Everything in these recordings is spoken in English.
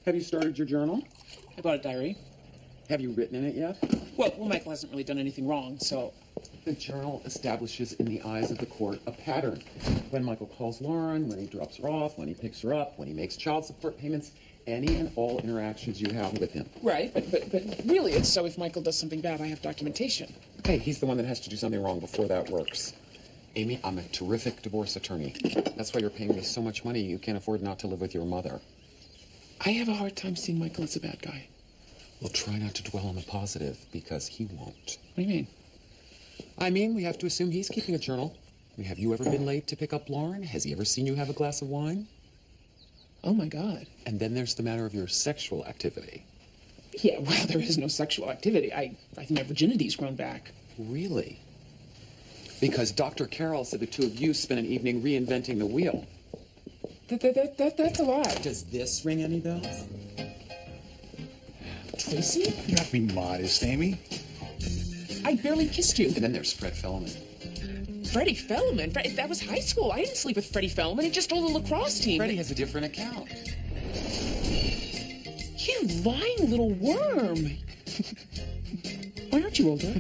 Have you started your journal? I bought a diary. Have you written in it yet? Well, Michael hasn't really done anything wrong, so... The journal establishes in the eyes of the court a pattern. When Michael calls Lauren, when he drops her off, when he picks her up, when he makes child support payments, any and all interactions you have with him. Right, but really it's so if Michael does something bad, I have documentation. Hey, he's the one that has to do something wrong before that works. Amy, I'm a terrific divorce attorney. That's why you're paying me so much money you can't afford not to live with your mother. I have a hard time seeing Michael as a bad guy. Well, try not to dwell on the positive, because he won't. What do you mean? I mean, we have to assume he's keeping a journal. Have you ever been late to pick up Lauren? Has he ever seen you have a glass of wine? Oh, my God. And then there's the matter of your sexual activity. Yeah, well, there is no sexual activity. I think my virginity's grown back. Really? Because Dr. Carroll said the two of you spent an evening reinventing the wheel. That's a lie. Does this ring any bells? Tracy? You have to be modest, Amy. I barely kissed you. And then there's Fred Fellman. Freddie Fellman? That was high school. I didn't sleep with Freddie Fellman. He just told the lacrosse team. Freddie has a different account. You lying little worm. Why aren't you older?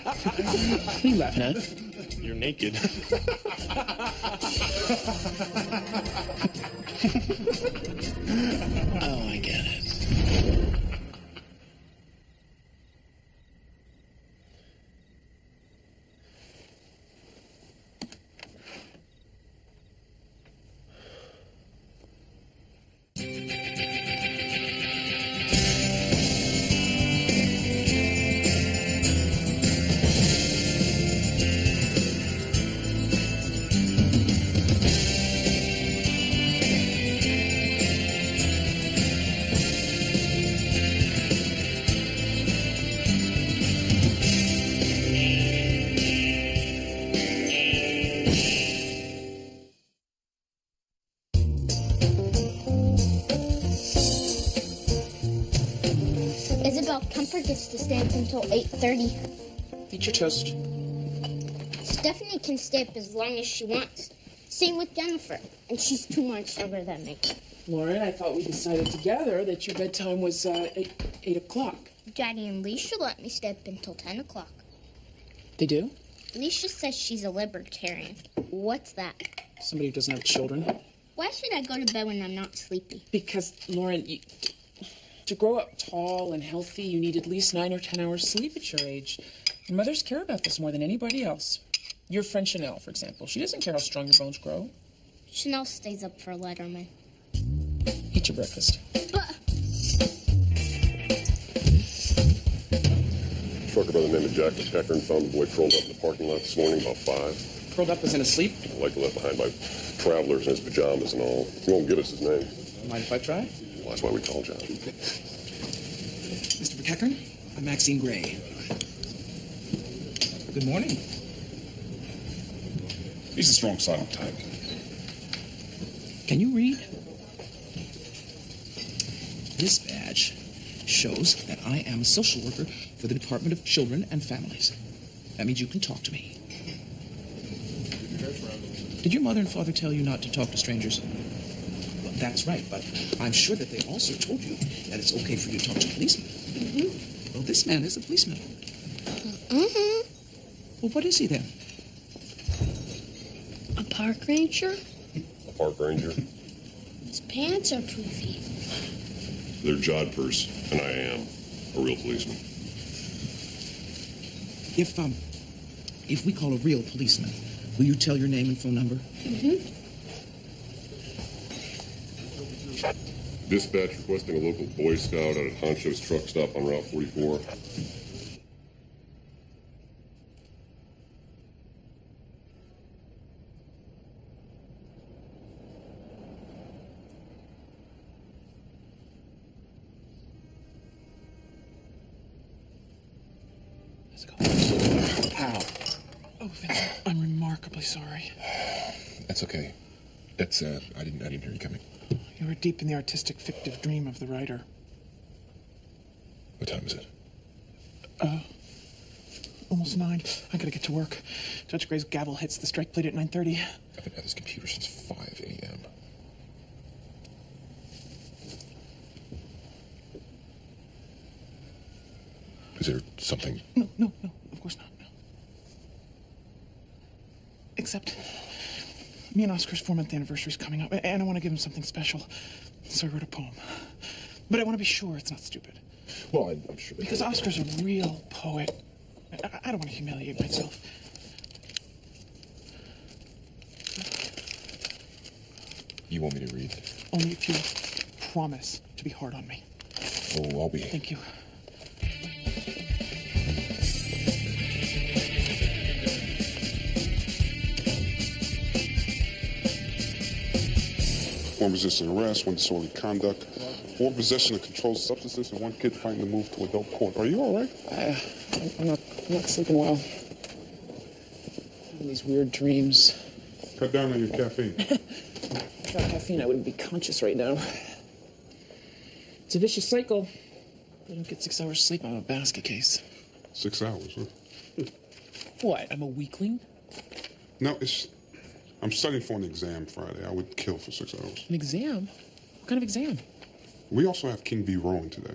What are you laughing at? You're naked. Oh, I get it. Gets to stay up until 8:30. Eat your toast. Stephanie can stay up as long as she wants. Same with Jennifer, and she's 2 months younger than me. Lauren, I thought we decided together that your bedtime was 8 o'clock. Daddy and Leisha let me stay up until 10 o'clock. They do? Leisha says she's a libertarian. What's that? Somebody who doesn't have children. Why should I go to bed when I'm not sleepy? Because, Lauren, to grow up tall and healthy, you need at least 9 or 10 hours sleep at your age. And mothers care about this more than anybody else. Your friend Chanel, for example, she doesn't care how strong your bones grow. Chanel stays up for Letterman. Eat your breakfast. Trucker by the name of Jack McEachern found the boy curled up in the parking lot this morning about 5. Curled up as in asleep? Likely left behind by travelers in his pajamas and all. He won't give us his name. Mind if I try? Well, that's why we called John. Mr. McEachern, I'm Maxine Gray. Good morning. He's a strong silent type. Can you read? This badge shows that I am a social worker for the Department of Children and Families. That means you can talk to me. Did your mother and father tell you not to talk to strangers? Well, that's right, but I'm sure that they also told you that it's okay for you to talk to policemen. Mm-hmm. Well, this man is a policeman. Mm-hmm. Well, what is he then? A park ranger? A park ranger? His pants are poofy. They're jodhpurs, and I am a real policeman. If we call a real policeman, will you tell your name and phone number? Mm-hmm. Dispatch requesting a local Boy Scout out at Honcho's truck stop on Route 44. Let's go. Ow. Oh, Vincent, I'm remarkably sorry. That's okay. That's, I didn't hear you coming. You were deep in the artistic, fictive dream of the writer. What time is it? Almost 9. I gotta get to work. Judge Gray's gavel hits the strike plate at 9:30. I've been at this computer since 5 a.m. something? No, of course not. No. Except, me and Oscar's 4-month anniversary is coming up, and I want to give him something special. So I wrote a poem. But I want to be sure it's not stupid. Well, I'm sure that... Because Oscar's a real poet. I don't want to humiliate myself. You want me to read? Only if you promise to be hard on me. Oh, I'll be. Thank you. One resisting arrest, one disorderly conduct, one possession of controlled substances, and one kid fighting to move to adult court. Are you all right? I'm not sleeping well. Having these weird dreams. Cut down on your caffeine. Without caffeine, I wouldn't be conscious right now. It's a vicious cycle. If I don't get 6 hours sleep, I'm a basket case. 6 hours, huh? What? I'm a weakling? No, I'm studying for an exam Friday. I would kill for 6 hours. An exam? What kind of exam? We also have King V. Rowan today.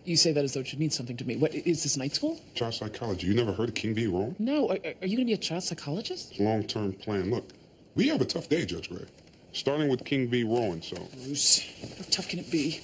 You say that as though it should mean something to me. What, is this night school? Child psychology. You never heard of King V. Rowan? No. Are you going to be a child psychologist? It's a long-term plan. Look, we have a tough day, Judge Gray. Starting with King V. Rowan, so... Bruce, how tough can it be?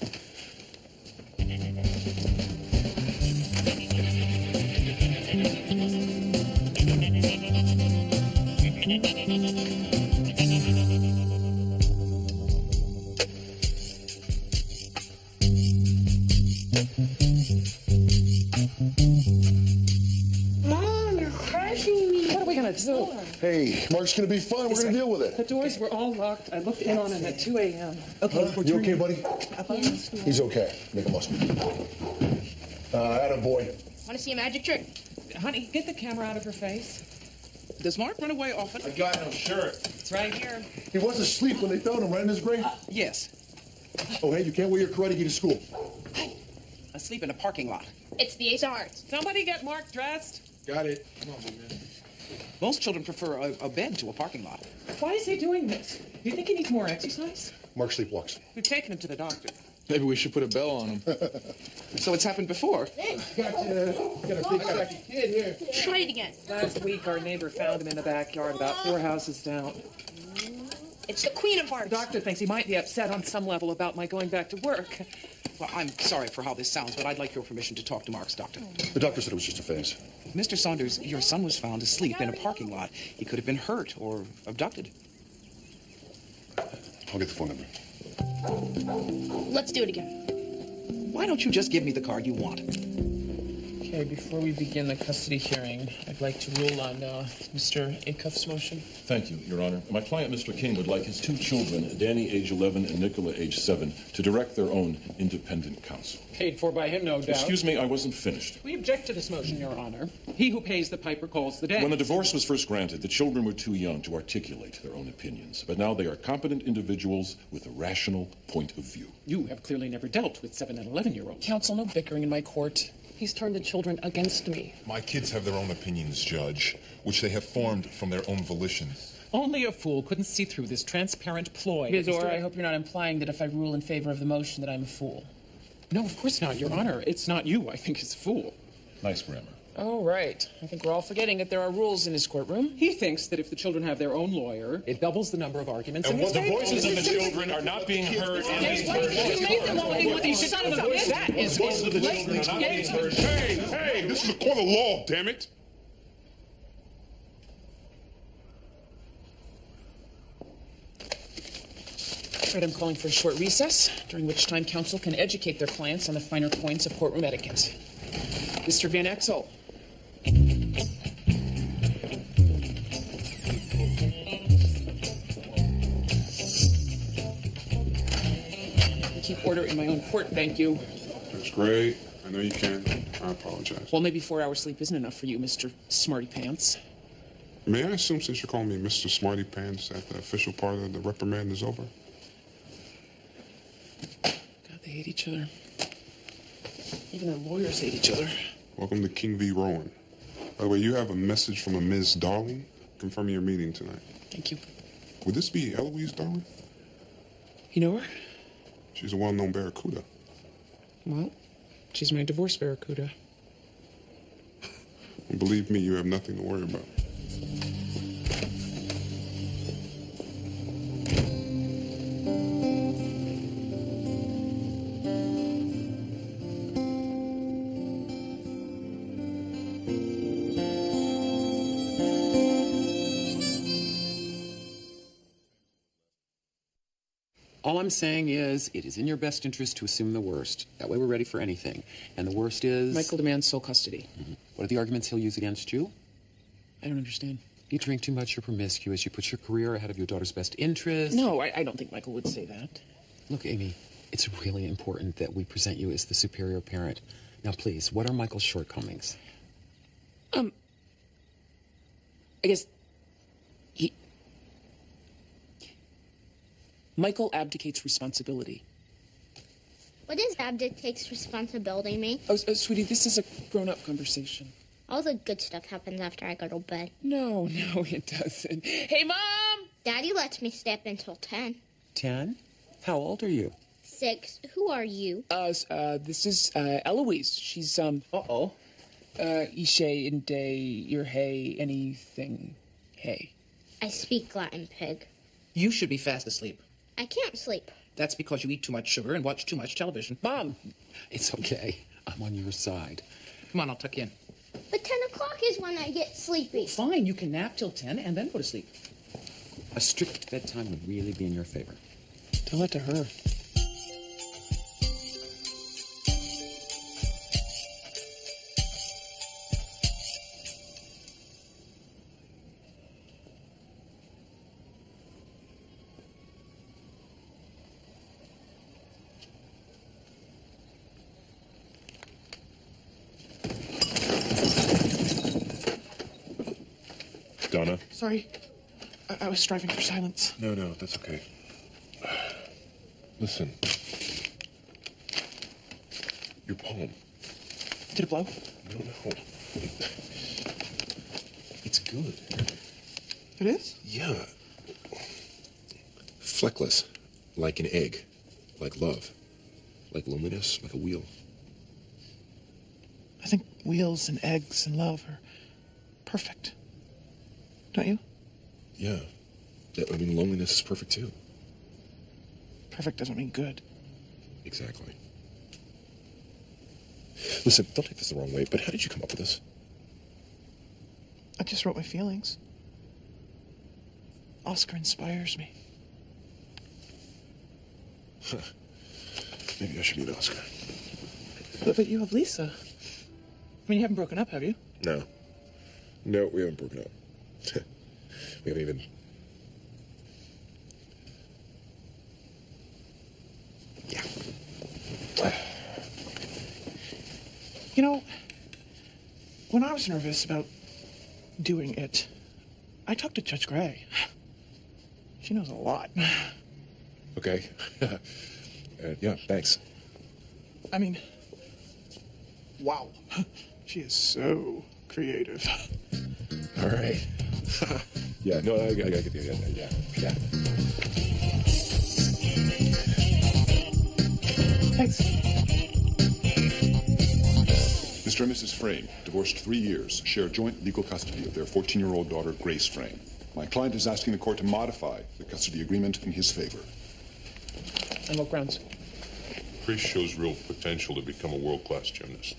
Mom, you're crushing me. What are we going to do? Hey, Mark's gonna be fine. We're gonna deal with it. The doors were all locked. I looked in on him at 2 a.m. Okay, Huh? You okay, buddy? He's okay. Make a muscle. Attaboy. Want to see a magic trick? Honey, get the camera out of her face. Does Mark run away often? I got no shirt. It's right here. He was asleep when they found him, right in his grave. Yes. Oh, hey, you can't wear your karate gi to school. Asleep in a parking lot. It's the Ace of Hearts. Somebody get Mark dressed. Got it. Come on, big man. Most children prefer a bed to a parking lot. Why is he doing this? Do you think he needs more exercise? Mark sleepwalks. We've taken him to the doctor. Maybe we should put a bell on him. So it's happened before. Got a big cracky kid here. Try it again. Last week, our neighbor found him in the backyard about 4 houses down. It's the Queen of Hearts. The doctor thinks he might be upset on some level about my going back to work. Well, I'm sorry for how this sounds, but I'd like your permission to talk to Mark's doctor. The doctor said it was just a phase. Mr. Saunders, your son was found asleep in a parking lot. He could have been hurt or abducted. I'll get the phone number. Let's do it again. Why don't you just give me the card you want? Okay, before we begin the custody hearing, I'd like to rule on Mr. Acuff's motion. Thank you, Your Honor. My client, Mr. King, would like his 2 children, Danny, age 11, and Nicola, age 7, to direct their own independent counsel. Paid for by him, no doubt. Excuse me, I wasn't finished. We object to this motion, Your Honor. He who pays the piper calls the day. When the divorce was first granted, the children were too young to articulate their own opinions. But now they are competent individuals with a rational point of view. You have clearly never dealt with 7 and 11-year-olds. Counsel, no bickering in my court. He's turned the children against me. My kids have their own opinions, Judge, which they have formed from their own volition. Only a fool couldn't see through this transparent ploy. Ms. Orr, I hope you're not implying that if I rule in favor of the motion that I'm a fool. No, of course not, Your Honor. It's not you I think is a fool. Nice grammar. Oh, right. I think we're all forgetting that there are rules in this courtroom. He thinks that if the children have their own lawyer, it doubles the number of arguments. And the voices of the children are not being heard in these That is blatant. Hey, this is a court of law, damn it. All right, I'm calling for a short recess, during which time counsel can educate their clients on the finer points of courtroom etiquette. Mr. Van Exel. I keep order in my own court, thank you. That's great. I know you can. I apologize. Well, maybe 4 hours sleep isn't enough for you, Mr. Smarty Pants. May I assume, since you're calling me Mr. Smarty Pants, that the official part of the reprimand is over? God, they hate each other. Even their lawyers hate each other. Welcome to King V. Rowan. By the way, you have a message from a Ms. Darling confirming your meeting tonight. Thank you. Would this be Eloise Darling? You know her? She's a well-known barracuda. Well, she's my divorce barracuda. And believe me, you have nothing to worry about. All I'm saying is, it is in your best interest to assume the worst. That way we're ready for anything. And the worst is... Michael demands sole custody. Mm-hmm. What are the arguments he'll use against you? I don't understand. You drink too much, you're promiscuous, you put your career ahead of your daughter's best interest. No, I don't think Michael would say that. Look, Amy, it's really important that we present you as the superior parent. Now, please, what are Michael's shortcomings? I guess... Michael abdicates responsibility. What does abdicates responsibility mean? Oh, sweetie, this is a grown-up conversation. All the good stuff happens after I go to bed. No, it doesn't. Hey, Mom! Daddy lets me stay up until 10. 10? How old are you? 6. Who are you? This is, Eloise. She's, Ishe, Inde, your hey, anything, hey. I speak Latin, pig. You should be fast asleep. I can't sleep. That's because you eat too much sugar and watch too much television. Mom! It's okay. I'm on your side. Come on, I'll tuck you in. But 10 o'clock is when I get sleepy. Fine, you can nap till 10 and then go to sleep. A strict bedtime would really be in your favor. Tell that to her. Donna? Sorry. I was striving for silence. No, that's okay. Listen. Your poem. Did it blow? No. It's good. It is? Yeah. Fleckless. Like an egg. Like love. Like loneliness. Like a wheel. I think wheels and eggs and love are perfect. Don't you? Yeah. I mean, loneliness is perfect, too. Perfect doesn't mean good. Exactly. Listen, don't take this the wrong way, but how did you come up with this? I just wrote my feelings. Oscar inspires me. Huh. Maybe I should be an Oscar. But you have Lisa. I mean, you haven't broken up, have you? No, we haven't broken up. We haven't even... Yeah. You know, when I was nervous about doing it, I talked to Judge Gray. She knows a lot. Okay. Yeah, thanks. I mean, wow. She is so creative. All right. Yeah, no, I get the yeah. Thanks. Mr. and Mrs. Frame, divorced 3 years, share joint legal custody of their 14-year-old daughter, Grace Frame. My client is asking the court to modify the custody agreement in his favor. On what grounds? Grace shows real potential to become a world-class gymnast.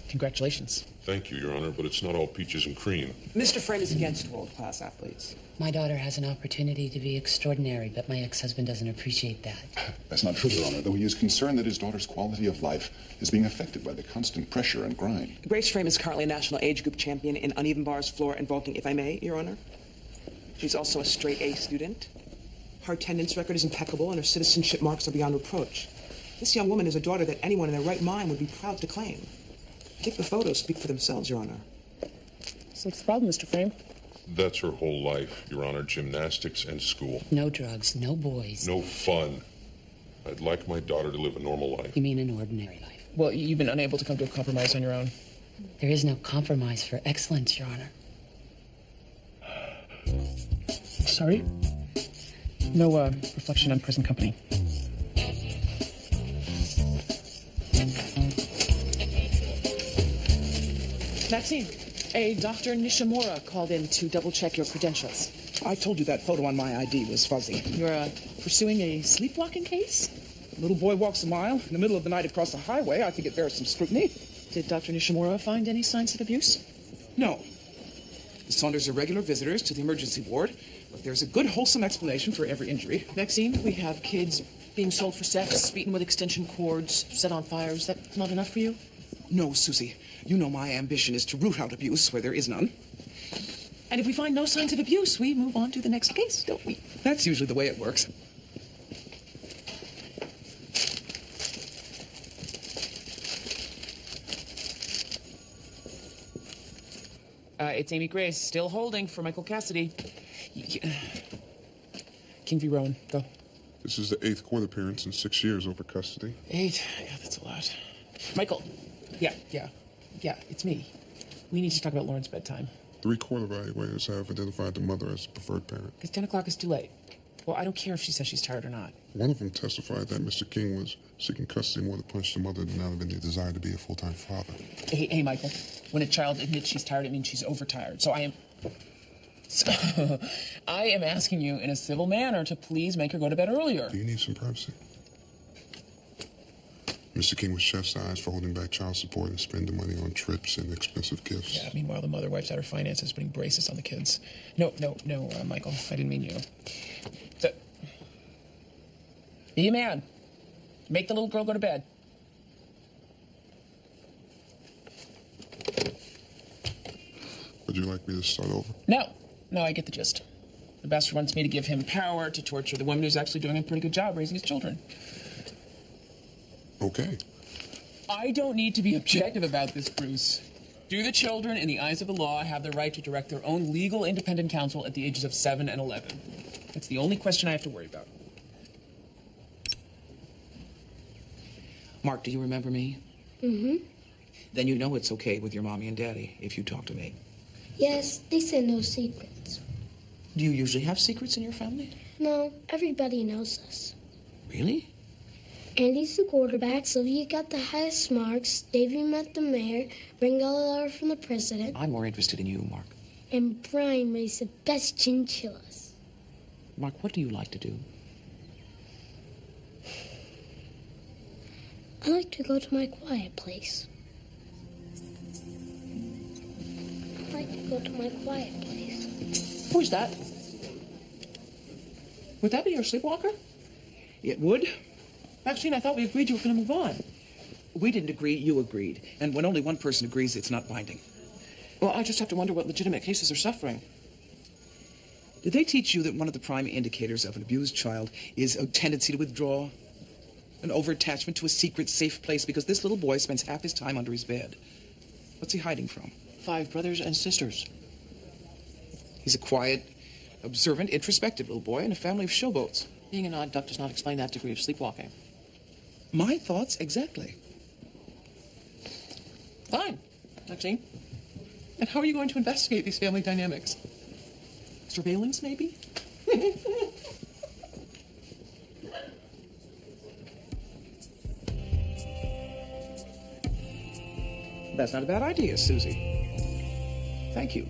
Congratulations. Thank you, Your Honor, but it's not all peaches and cream. Mr. Frame is against world-class athletes. My daughter has an opportunity to be extraordinary, but my ex-husband doesn't appreciate that. That's not true, Your Honor, though he is concerned that his daughter's quality of life is being affected by the constant pressure and grind. Grace Frame is currently a national age group champion in uneven bars, floor, and vaulting, if I may, Your Honor. She's also a straight A student. Her attendance record is impeccable, and her citizenship marks are beyond reproach. This young woman is a daughter that anyone in their right mind would be proud to claim. I think the photos speak for themselves, Your Honor. So what's the problem, Mr. Frame? That's her whole life, Your Honor. Gymnastics and school. No drugs, no boys. No fun. I'd like my daughter to live a normal life. You mean an ordinary life? Well, you've been unable to come to a compromise on your own. There is no compromise for excellence, Your Honor. Sorry? No, reflection on present company. Maxine, A Dr. Nishimura called in to double-check your credentials. I told you that photo on my ID was fuzzy. You're pursuing a sleepwalking case? A little boy walks a mile in the middle of the night across the highway. I think it bears some scrutiny. Did Dr. Nishimura find any signs of abuse? No. The Saunders are regular visitors to the emergency ward, but there's a good, wholesome explanation for every injury. Maxine, we have kids being sold for sex, beaten with extension cords, set on fire. Is that not enough for you? No, Susie. You know my ambition is to root out abuse where there is none. And if we find no signs of abuse, we move on to the next case, don't we? That's usually the way it works. It's Amy Grace, still holding for Michael Cassidy. King v. Rowan, go. This is the 8th court appearance in 6 years over custody. 8? Yeah, that's a lot. Michael. Yeah, it's me. We need to talk about Lauren's bedtime. 3 court evaluators have identified the mother as the preferred parent. Because 10 o'clock is too late. Well, I don't care if she says she's tired or not. One of them testified that Mr. King was seeking custody more to punish the mother than out of any desire to be a full-time father. Hey, Michael. When a child admits she's tired, it means she's overtired. So I am asking you in a civil manner to please make her go to bed earlier. Do you need some privacy? Mr. King was chastised for holding back child support and spending money on trips and expensive gifts. Yeah, meanwhile, the mother wipes out her finances, putting braces on the kids. No, Michael, I didn't mean you. Be a man. Make the little girl go to bed. Would you like me to start over? No, I get the gist. The bastard wants me to give him power to torture the woman who's actually doing a pretty good job raising his children. Okay. I don't need to be objective about this, Bruce. Do the children, in the eyes of the law, have the right to direct their own legal independent counsel at the ages of 7 and 11? That's the only question I have to worry about. Mark, do you remember me? Mm-hmm. Then you know it's okay with your mommy and daddy if you talk to me. Yes, they say no secrets. Do you usually have secrets in your family? No, everybody knows us. Really? Andy's the quarterback, Sylvia got the highest marks, Davey met the mayor, Bryn got a letter from the president. I'm more interested in you, Mark. And Brian raised the best chinchillas. Mark, what do you like to do? I like to go to my quiet place. I like to go to my quiet place. Who's that? Would that be your sleepwalker? It would. Maxine, I thought we agreed you were going to move on. We didn't agree, you agreed. And when only one person agrees, it's not binding. Well, I just have to wonder what legitimate cases are suffering. Did they teach you that one of the prime indicators of an abused child is a tendency to withdraw? An over-attachment to a secret, safe place? Because this little boy spends half his time under his bed. What's he hiding from? 5 brothers and sisters. He's a quiet, observant, introspective little boy in a family of showboats. Being an odd duck does not explain that degree of sleepwalking. My thoughts, exactly. Fine, Maxine. And how are you going to investigate these family dynamics? Surveillance, maybe? That's not a bad idea, Susie. Thank you.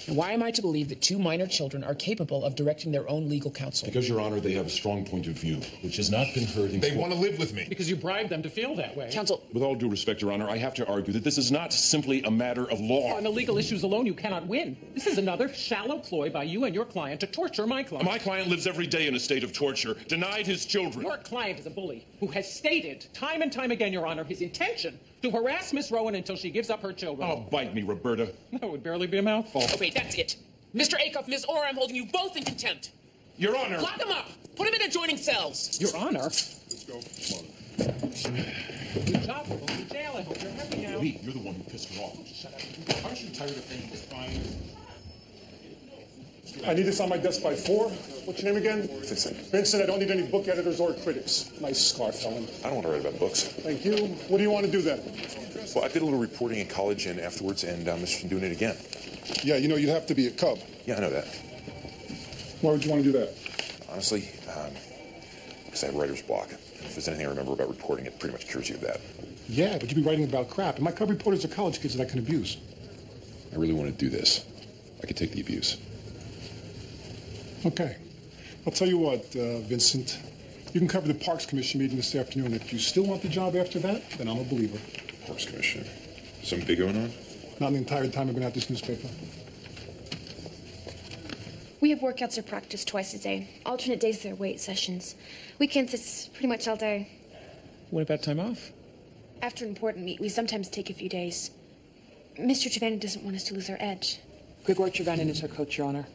And why am I to believe that 2 minor children are capable of directing their own legal counsel? Because, Your Honor, they have a strong point of view, which has not been heard in They court. want to live with me. Because you bribed them to feel that way. Counsel. With all due respect, Your Honor, I have to argue that this is not simply a matter of law. On the legal issues alone, you cannot win. This is another shallow ploy by you and your client to torture my client. My client lives every day in a state of torture, denied his children. Your client is a bully who has stated time and time again, Your Honor, his intention to harass Miss Rowan until she gives up her children. Oh, bite me, Roberta. That would barely be a mouthful. Okay, that's it. Mr. Acuff, Ms. Orr, I'm holding you both in contempt. Your Honor. Lock them up. Put them in adjoining cells. Your Honor. Let's go. Come on. Good job. We'll go to jail. I hope you're happy now. Lee, you're the one who pissed her off. Shut up. Aren't you tired of thinking this fine? I need this on my desk by 4. What's your name again? Vincent. Vincent, I don't need any book editors or critics. Nice scarf, Ellen. I don't want to write about books. Thank you. What do you want to do then? Well, I did a little reporting in college and afterwards, and I'm interested in doing it again. Yeah, you know, you'd have to be a cub. Yeah, I know that. Why would you want to do that? Honestly, because I have writer's block. If there's anything I remember about reporting, it pretty much cures you of that. Yeah, but you'd be writing about crap. And my cub reporters are college kids that I can abuse. I really want to do this. I could take the abuse. Okay. I'll tell you what, Vincent. You can cover the Parks Commission meeting this afternoon. If you still want the job after that, then I'm a believer. Parks Commission. Something big going on? Not in the entire time I've been at this newspaper. We have workouts or practice twice a day. Alternate days, they're weight sessions. Weekends, it's pretty much all day. What about time off? After an important meet, we sometimes take a few days. Mr. Trevannon doesn't want us to lose our edge. Grigor Trevannon is her coach, Your Honor.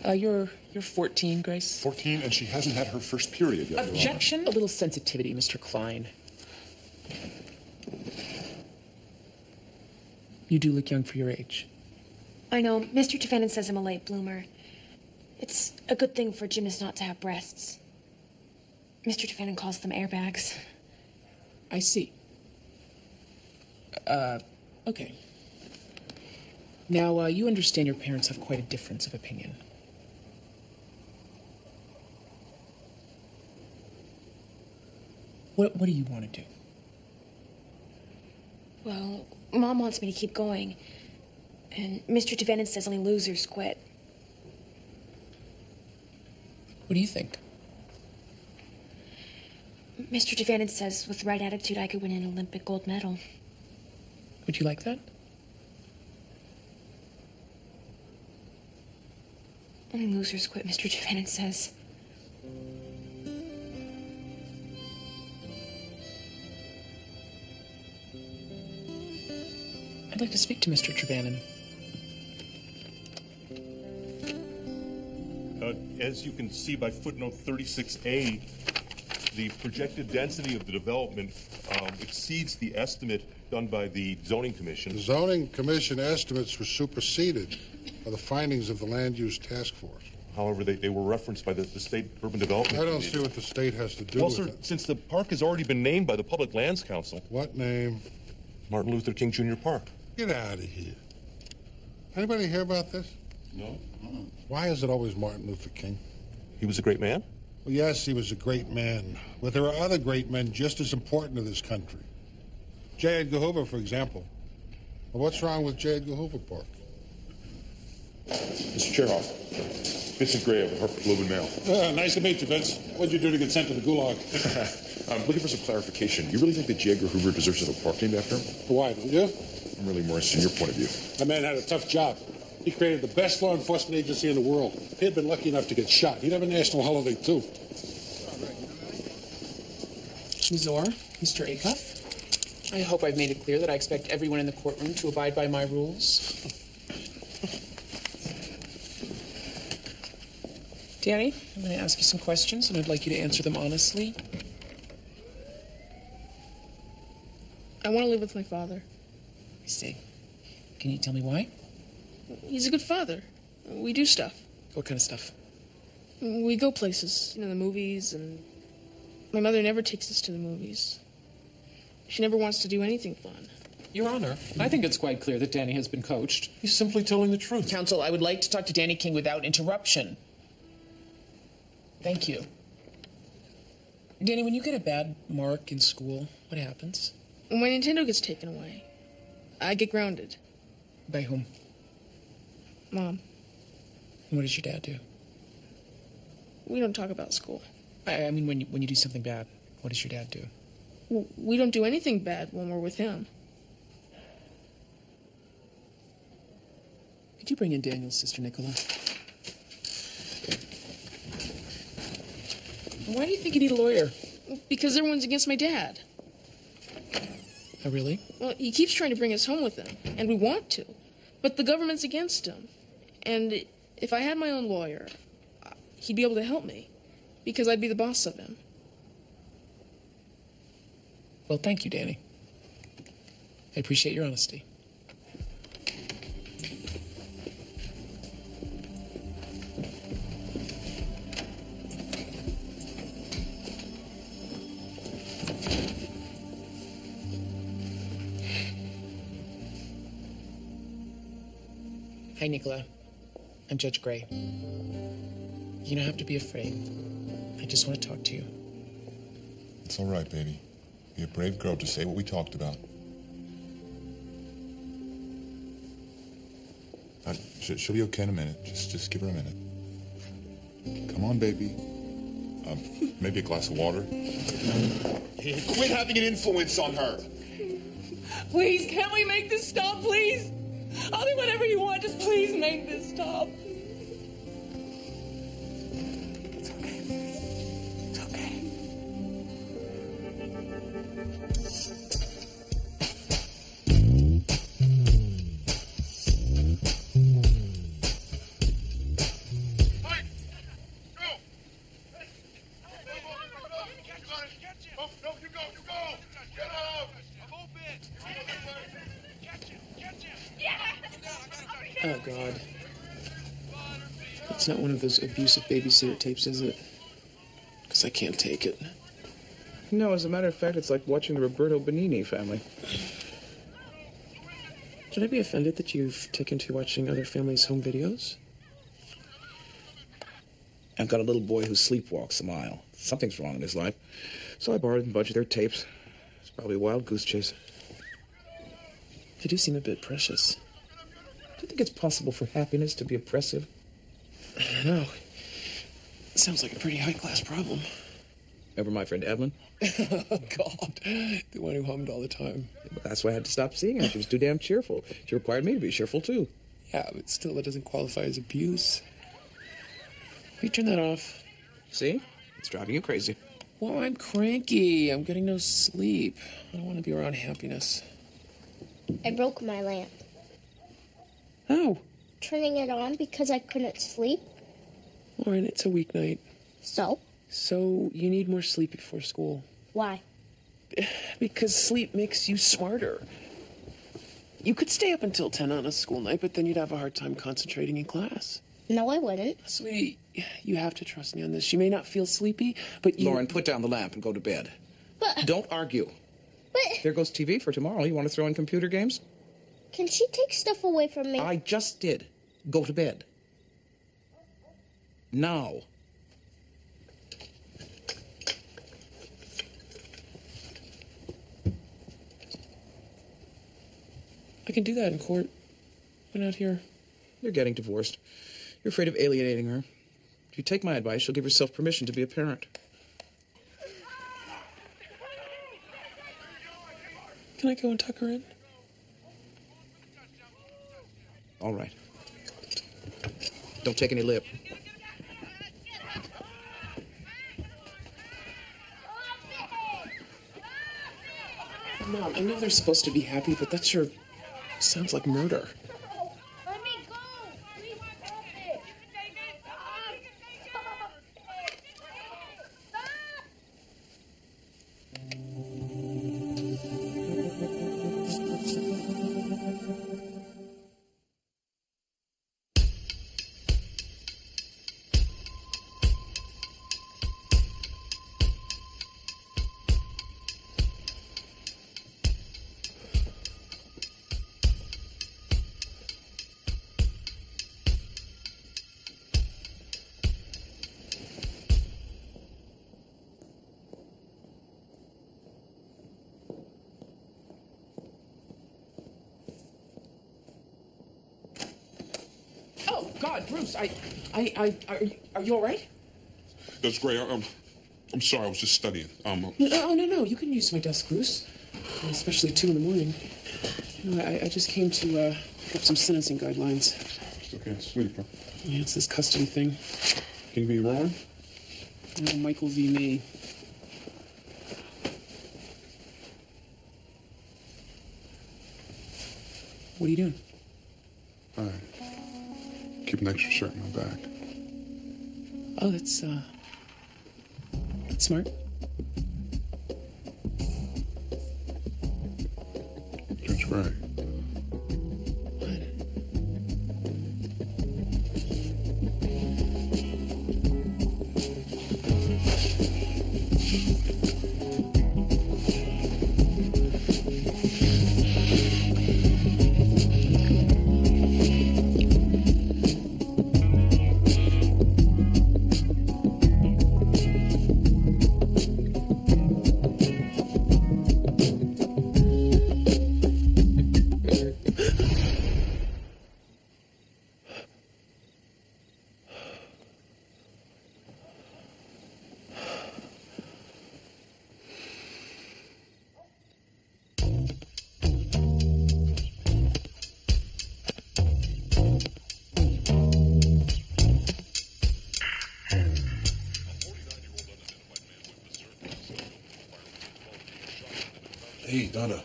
You're 14, Grace? 14, and she hasn't had her first period yet. Objection? A little sensitivity, Mr. Klein. You do look young for your age. I know. Mr. Trevannon says I'm a late bloomer. It's a good thing for gymnasts not to have breasts. Mr. Trevannon calls them airbags. I see. Okay. Now, you understand your parents have quite a difference of opinion. What do you want to do? Well, Mom wants me to keep going. And Mr. Trevannon says only losers quit. What do you think? Mr. Trevannon says with the right attitude I could win an Olympic gold medal. Would you like that? Only losers quit, Mr. Trevannon says. I'd like to speak to Mr. Trevannon. As you can see by footnote 36A, the projected density of the development exceeds the estimate done by the zoning commission. The zoning commission estimates were superseded by the findings of the land use task force. However, they were referenced by the state urban development. I don't see what the state has to do with sir, it. Since the park has already been named by the Public Lands Council. What name? Martin Luther King Jr. Park. Get out of here. Anybody hear about this? No. Why is it always Martin Luther King? He was a great man? Well, yes, he was a great man. But there are other great men just as important to this country. J. Edgar Hoover, for example. Well, what's wrong with J. Edgar Hoover Park? Mr. Chairhoff, Vincent Gray of the Hartford Globe and Mail. Nice to meet you, Vince. What'd you do to get sent to the gulag? I'm looking for some clarification. You really think that J. Edgar Hoover deserves to have a park named after him? Why, don't you? I'm really more interested in your point of view. That man had a tough job. He created the best law enforcement agency in the world. If he had been lucky enough to get shot, he'd have a national holiday, too. Zor, Mr. Acuff, I hope I've made it clear that I expect everyone in the courtroom to abide by my rules. Danny, I'm going to ask you some questions, and I'd like you to answer them honestly. I want to live with my father. I see. Can you tell me why? He's a good father. We do stuff. What kind of stuff? We go places, the movies, and my mother never takes us to the movies. She never wants to do anything fun. Your Honor, I think it's quite clear that Danny has been coached. He's simply telling the truth. Counsel, I would like to talk to Danny King without interruption. Thank you. Danny, when you get a bad mark in school, what happens? When my Nintendo gets taken away, I get grounded. By whom? Mom. And what does your dad do? We don't talk about school. I mean, when you do something bad, what does your dad do? We don't do anything bad when we're with him. Could you bring in Daniel's sister, Nicola? Why do you think you need a lawyer? Because everyone's against my dad. Oh, really? Well, he keeps trying to bring us home with him, and we want to. But the government's against him. And if I had my own lawyer, he'd be able to help me, because I'd be the boss of him. Well, thank you, Danny. I appreciate your honesty. Hi, Nicola. I'm Judge Gray. You don't have to be afraid. I just want to talk to you. It's all right, baby. Be a brave girl to say what we talked about. She'll be okay in a minute. Just give her a minute. Come on, baby. Maybe a glass of water. Quit having an influence on her. Please, can't we make this stop, please? I'll do whatever you want. Just please make this stop. It's okay. It's okay. Oh, God. It's not one of those abusive babysitter tapes, is it? Because I can't take it. No, as a matter of fact, it's like watching the Roberto Benigni family. Should I be offended that you've taken to watching other families' home videos? I've got a little boy who sleepwalks a mile. Something's wrong in his life. So I borrowed a bunch of their tapes. It's probably a wild goose chase. They do seem a bit precious. Do you think it's possible for happiness to be oppressive? I don't know. It sounds like a pretty high-class problem. Remember my friend Evelyn? Oh, God. The one who hummed all the time. That's why I had to stop seeing her. She was too damn cheerful. She required me to be cheerful, too. Yeah, but still, that doesn't qualify as abuse. Will you turn that off? See? It's driving you crazy. Well, I'm cranky. I'm getting no sleep. I don't want to be around happiness. I broke my lamp. How? Turning it on because I couldn't sleep. Lauren, it's a weeknight. So? So you need more sleep before school. Why? Because sleep makes you smarter. You could stay up until 10 on a school night, but then you'd have a hard time concentrating in class. No, I wouldn't. Sweetie, you have to trust me on this. She may not feel sleepy, but you... Lauren, put down the lamp and go to bed. But... Don't argue. But... There goes TV for tomorrow. You want to throw in computer games? Can she take stuff away from me? I just did. Go to bed. Now. I can do that in court. Why not here? You're getting divorced. You're afraid of alienating her. If you take my advice, she'll give herself permission to be a parent. Can I go and tuck her in? All right. Don't take any lip. Mom, I know they're supposed to be happy, but that sure sounds like murder. Let me go! Oh, God, Bruce, are you all right? That's great. I'm sorry. I was just studying. No, you can use my desk, Bruce. Especially at 2 in the morning. You know, I just came to pick up some sentencing guidelines. It's okay. Sweetie, bro. Yeah, it's this custody thing. Can be wrong? Oh, Michael v. me. What are you doing? Keep an extra shirt in my back. Oh, that's smart. That's right. Hey, Donna.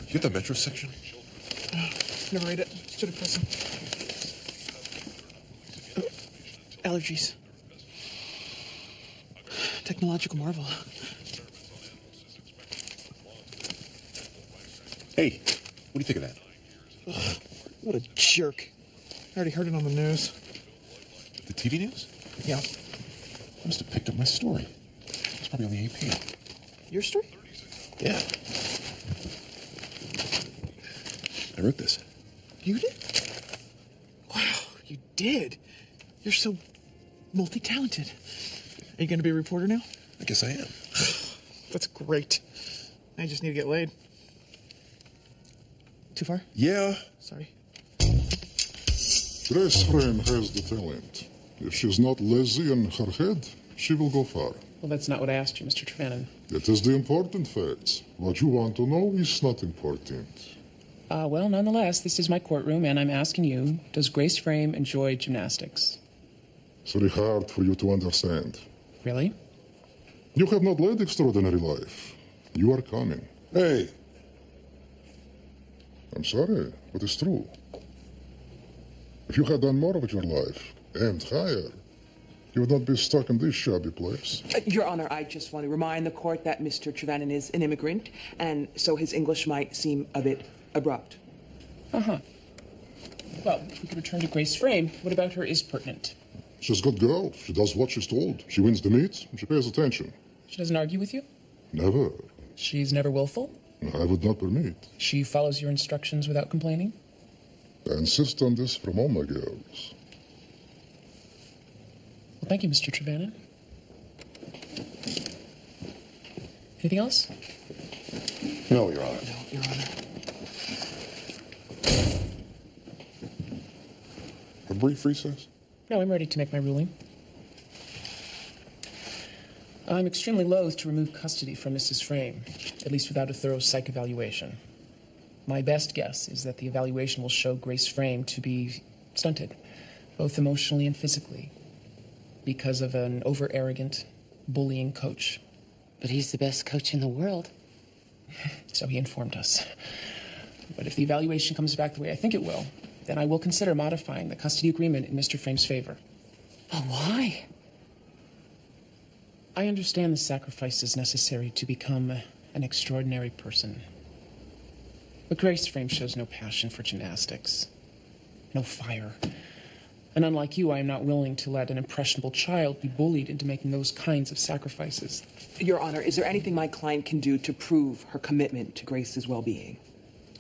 You get the metro section? Never read it. Should have pressed allergies. Technological marvel. Hey, what do you think of that? Ugh, what a jerk. I already heard it on the news. The TV news? Yeah. I must have picked up my story. It's probably on the AP. Your story? Yeah. I wrote this. You did? Wow, you did. You're so multi-talented. Are you going to be a reporter now? I guess I am. That's great. I just need to get laid. Too far? Yeah. Sorry. Grace Frame has the talent. If she's not lazy in her head, she will go far. Well, that's not what I asked you, Mr. Trevannon. It is the important facts. What you want to know is not important. Well, nonetheless, this is my courtroom, and I'm asking you, does Grace Frame enjoy gymnastics? It's very hard for you to understand. Really? You have not led extraordinary life. You are coming. Hey! I'm sorry, but it's true. If you had done more with your life, aimed higher, you would not be stuck in this shabby place. Your Honor, I just want to remind the court that Mr. Trevannon is an immigrant, and so his English might seem a bit abrupt. Uh-huh. Well, if we could return to Grace Frame, what about her is pertinent? She's a good girl. She does what she's told. She wins the meet, and she pays attention. She doesn't argue with you? Never. She's never willful? I would not permit. She follows your instructions without complaining? I insist on this from all my girls. Well, thank you, Mr. Trevannon. Anything else? No, Your Honor. No, Your Honor. A brief recess? No, I'm ready to make my ruling. I'm extremely loath to remove custody from Mrs. Frame, at least without a thorough psych evaluation. My best guess is that the evaluation will show Grace Frame to be stunted, both emotionally and physically, because of an over-arrogant, bullying coach. But he's the best coach in the world. So he informed us. But if the evaluation comes back the way I think it will, then I will consider modifying the custody agreement in Mr. Frame's favor. But why? I understand the sacrifices necessary to become an extraordinary person. But Grace Frame shows no passion for gymnastics, no fire. And unlike you, I am not willing to let an impressionable child be bullied into making those kinds of sacrifices. Your Honor, is there anything my client can do to prove her commitment to Grace's well-being?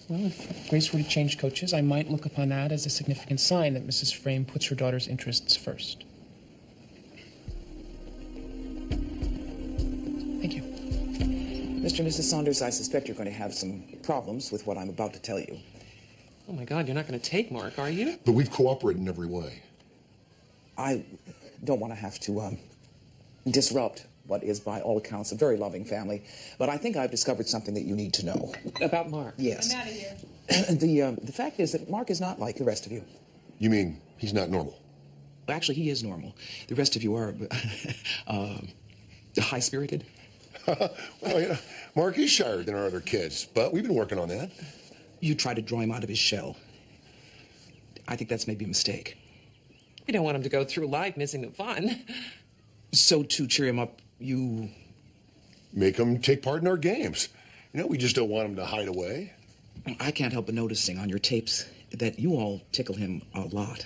Well, if Grace were to change coaches, I might look upon that as a significant sign that Mrs. Frame puts her daughter's interests first. Thank you. Mr. and Mrs. Saunders, I suspect you're going to have some problems with what I'm about to tell you. Oh, my God, you're not going to take Mark, are you? But we've cooperated in every way. I don't want to have to disrupt what is, by all accounts, a very loving family, but I think I've discovered something that you need to know. About Mark? Yes. I'm out of here. The fact is that Mark is not like the rest of you. You mean he's not normal? Actually, he is normal. The rest of you are high-spirited. Well, you know, Mark is shyer than our other kids, but we've been working on that. You try to draw him out of his shell. I think that's maybe a mistake. We don't want him to go through life missing the fun. So to cheer him up, you... Make him take part in our games. You know, we just don't want him to hide away. I can't help but noticing on your tapes that you all tickle him a lot.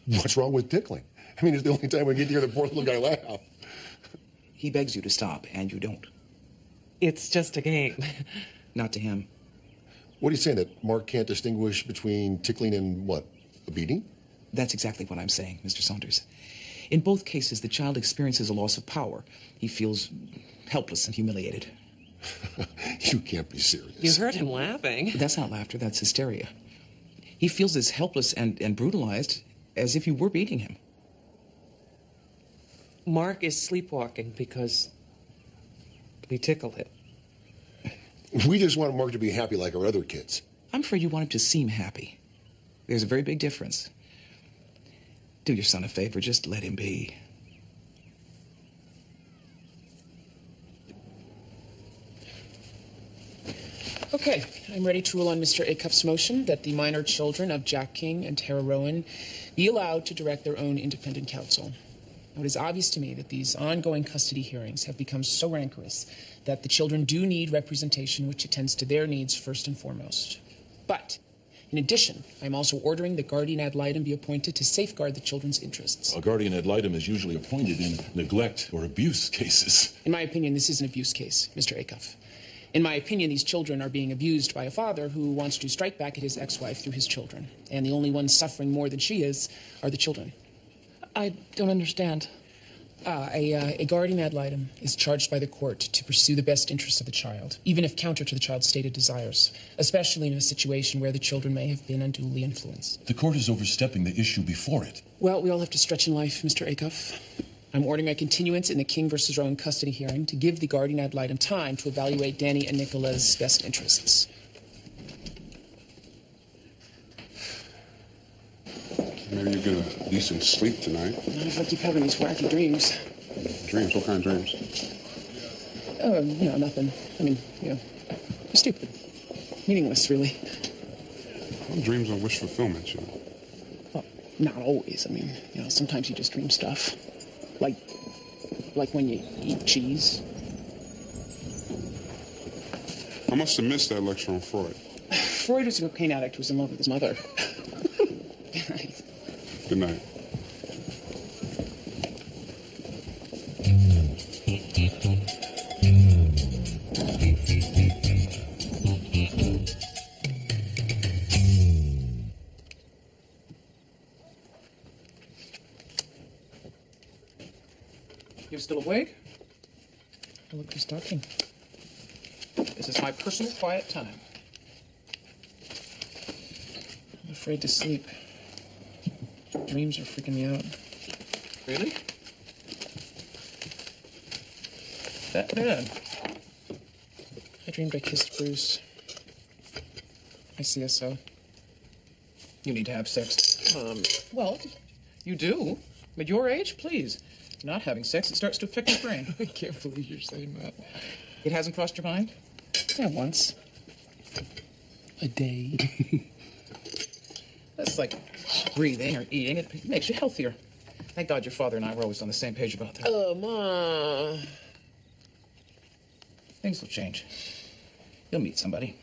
What's wrong with tickling? I mean, it's the only time we get to hear the poor little guy laugh. He begs you to stop, and you don't. It's just a game. Not to him. What are you saying, that Mark can't distinguish between tickling and what, a beating? That's exactly what I'm saying, Mr. Saunders. In both cases, the child experiences a loss of power. He feels helpless and humiliated. You can't be serious. You heard him laughing. That's not laughter, that's hysteria. He feels as helpless and brutalized as if you were beating him. Mark is sleepwalking because we tickled him. We just want Mark to be happy like our other kids. I'm afraid you want him to seem happy. There's a very big difference. Do your son a favor, just let him be. Okay, I'm ready to rule on Mr. Acuff's motion that the minor children of Jack King and Tara Rowan be allowed to direct their own independent counsel. Now, it is obvious to me that these ongoing custody hearings have become so rancorous that the children do need representation which attends to their needs first and foremost. But, in addition, I'm also ordering that guardian ad litem be appointed to safeguard the children's interests. A guardian ad litem is usually appointed in neglect or abuse cases. In my opinion, this is an abuse case, Mr. Acuff. In my opinion, these children are being abused by a father who wants to strike back at his ex-wife through his children. And the only ones suffering more than she is are the children. I don't understand. A guardian ad litem is charged by the court to pursue the best interests of the child, even if counter to the child's stated desires, especially in a situation where the children may have been unduly influenced. The court is overstepping the issue before it. Well, we all have to stretch in life, Mr. Acuff. I'm ordering a continuance in the King versus Rowan custody hearing to give the guardian ad litem time to evaluate Danny and Nicola's best interests. Maybe you get a decent sleep tonight. If I keep having these wacky dreams. Dreams? What kind of dreams? Nothing. I mean, stupid. Meaningless, really. Well, dreams are wish fulfillment, you know. Well, not always. I mean, sometimes you just dream stuff. Like when you eat cheese. I must have missed that lecture on Freud. Freud was a cocaine addict who was in love with his mother. Good night. You're still awake? I look who's talking. This is my personal quiet time. I'm afraid to sleep. Dreams are freaking me out. Really? That bad? I dreamed I kissed Bruce. My CSO. You need to have sex. Well, you do. At your age, please. Not having sex, it starts to affect your brain. I can't believe you're saying that. It hasn't crossed your mind? Yeah, once. A day. That's like breathing or eating. It makes you healthier. Thank God your father and I were always on the same page about that. Oh, Ma. Things will change. You'll meet somebody.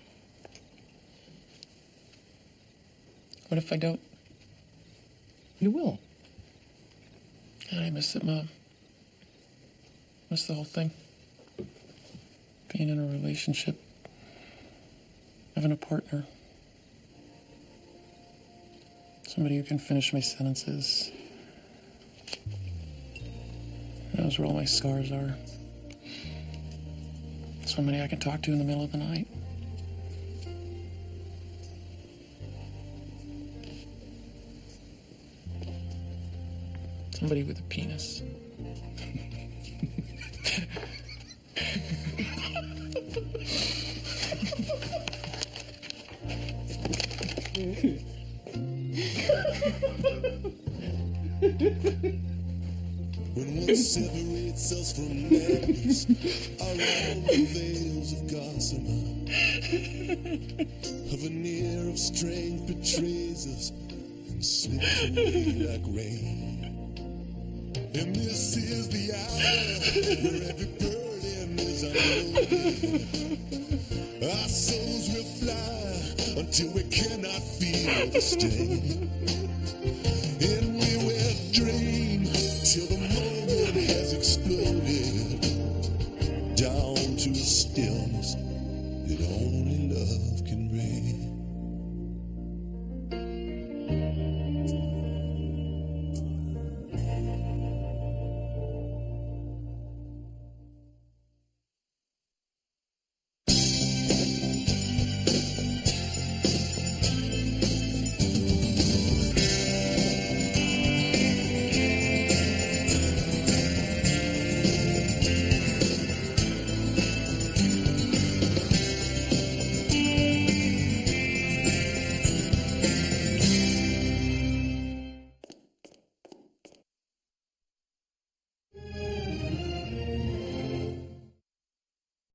What if I don't? You will. I miss it, Mom. Miss the whole thing. Being in a relationship. Having a partner. Somebody who can finish my sentences. Knows where all my scars are. Somebody I can talk to in the middle of the night. Somebody with a penis. When one separates us from madness, around the veils of gossamer, a veneer of strength betrays us and slips away like rain. And this is the hour where every burden is unloaded. Our souls will fly until we cannot feel the sting. And we will dream till the